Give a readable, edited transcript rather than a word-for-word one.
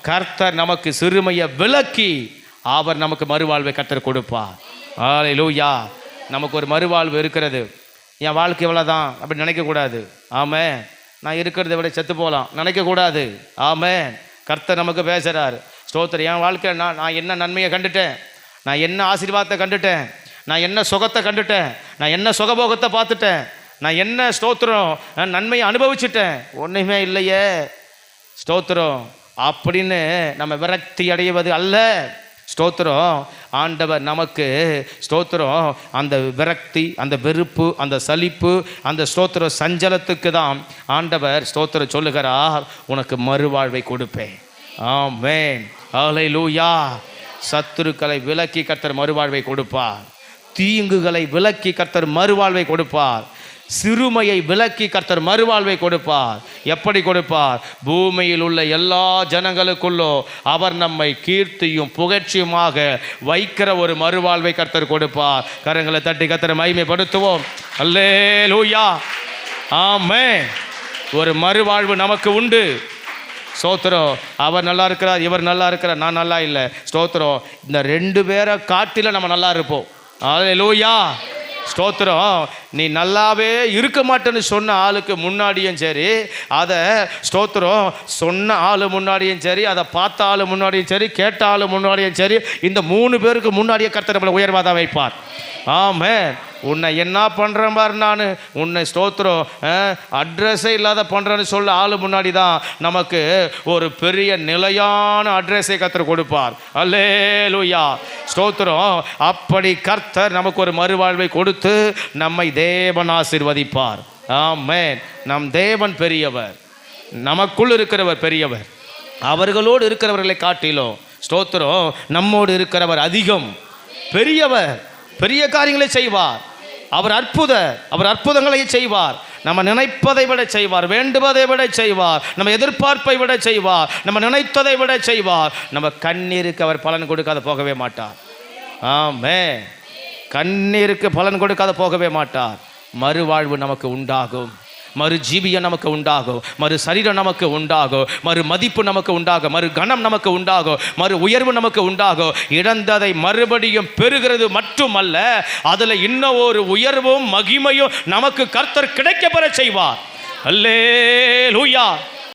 கர்த்தர் நமக்கு சிறுமையை விலக்கி அவர் நமக்கு மறுவாழ்வை கர்த்தர் கொடுப்பார். ஹல்லேலூயா. நமக்கு ஒரு மறுவாழ்வு இருக்கிறது. என் வாழ்க்கை இவ்வளோதான் அப்படி நினைக்கக்கூடாது. ஆமென். நான் இருக்கிறத விட செத்து போகலாம் நினைக்கக்கூடாது. ஆமென். கர்த்தர் நமக்கு பேசுகிறார். ஸ்தோத்திரம். என் வாழ்க்கையில் நான் என்ன நன்மையை கண்டுட்டேன், நான் என்ன ஆசீர்வாதத்தை கண்டுட்டேன், நான் என்ன சுகத்தை கண்டுட்டேன், நான் என்ன சுகபோகத்தை பார்த்துட்டேன், நான் என்ன ஸ்தோத்திரம் நன்மையை அனுபவிச்சுட்டேன், ஒன்றுமே இல்லையே. ஸ்தோத்திரம் அப்படின்னு நம்ம விரக்தி அடைவது அல்ல. ஸ்தோத்திரம். ஆண்டவர் நமக்கு ஸ்தோத்திரம் அந்த விரக்தி, அந்த வெறுப்பு, அந்த சலிப்பு, அந்த ஸ்தோத்திர சஞ்சலத்துக்கு தான் ஆண்டவர் ஸ்தோத்திரம் சொல்லுகிறார், உனக்கு மறுவாழ்வை கொடுப்பேன். ஆமென். ஹல்லேலூயா. சத்துருக்களை விலக்கி கர்த்தர் மறுவாழ்வை கொடுப்பார். தீங்குகளை விலக்கி கர்த்தர் மறுவாழ்வை கொடுப்பார். சிறுமையை விலக்கி கர்த்தர் மறுவாழ்வை கொடுப்பார். எப்படி கொடுப்பார்? பூமியில் உள்ள எல்லா ஜனங்களுக்குள்ளோ அவர் நம்மை கீர்த்தியும் புகழ்ச்சியுமாக வைக்கிற ஒரு மறுவாழ்வை கர்த்தர் கொடுப்பார். கரங்களை தட்டி கர்த்தரை மகிமைப்படுத்துவோம். அல்லேலூயா. ஆமென். ஒரு மறுவாழ்வு நமக்கு உண்டு. ஸ்தோத்திரம். அவர் நல்லா இருக்கிறார், இவர் நல்லா இருக்கிறார், நான் நல்லா இல்லை. ஸ்தோத்திரம். இந்த ரெண்டு பேரை காட்டில நம்ம நல்லா இருப்போம். அல்லேலூயா. ஸ்தோத்திரம். நீ நல்லாவே இருக்க மாட்டேன்னு சொன்ன ஆளுக்கு முன்னாடியும் சரி, அதை ஸ்தோத்திரம் சொன்ன ஆள் முன்னாடியும் சரி, அதை பார்த்த ஆள் முன்னாடியும் சரி, கேட்ட ஆள் முன்னாடியும் சரி, இந்த 3 பேருக்கு முன்னாடியே கர்த்தர் நம்மளை உயர்வாக தான் வைப்பார். ஆமென். உன்னை என்ன பண்ணுறேன் பாரு, நான் உன்னை ஸ்தோத்திரம் அட்ரஸே இல்லாத பண்ணுறேன்னு சொல்ல ஆள் முன்னாடி தான் நமக்கு ஒரு பெரிய நிலையான அட்ரஸை கர்த்தர் கொடுப்பார். அல்லேலூயா. ஸ்தோத்திரம். அப்படி கர்த்தர் நமக்கு ஒரு மறுவாழ்வை கொடுத்து நம்மை தேவன் ஆசீர்வதிப்பார். ஆமென். நம் தேவன் பெரியவர், நமக்குள் இருக்கிறவர் பெரியவர். அவர்களோடு இருக்கிறவர்களை காட்டிலும் ஸ்தோத்திரம் நம்மோடு இருக்கிறவர் அதிகம் பெரியவர். பெரிய காரியங்களை செய்வார். அவர் அற்புதங்களை செய்வார். நம்ம நினைப்பதை விட செய்வார், வேண்டுவதை விட செய்வார், நம்ம எதிர்பார்ப்பை விட செய்வார், நம்ம நினைத்ததை விட செய்வார். நம்ம கண்ணீருக்கு அவர் பலன் கொடுக்காத போகவே மாட்டார். ஆமென். கண்ணீருக்கு பலன் கொடுக்காத போகவே மாட்டார். மறுவாழ்வு நமக்கு உண்டாகும், மறு ஜீவியம் நமக்கு உண்டாகும், மறு சரீரம் நமக்கு உண்டாகும், மறு மதிப்பு நமக்கு உண்டாகும், மறு கணம் நமக்கு உண்டாகும், மறு உயர்வு நமக்கு உண்டாகும். இழந்ததை மறுபடியும் பெறுகிறது மட்டுமல்ல, அதில் இன்னும் ஒரு உயர்வும் மகிமையும் நமக்கு கர்த்தர் கிடைக்க பெற செய்வார். அல்லேலூயா.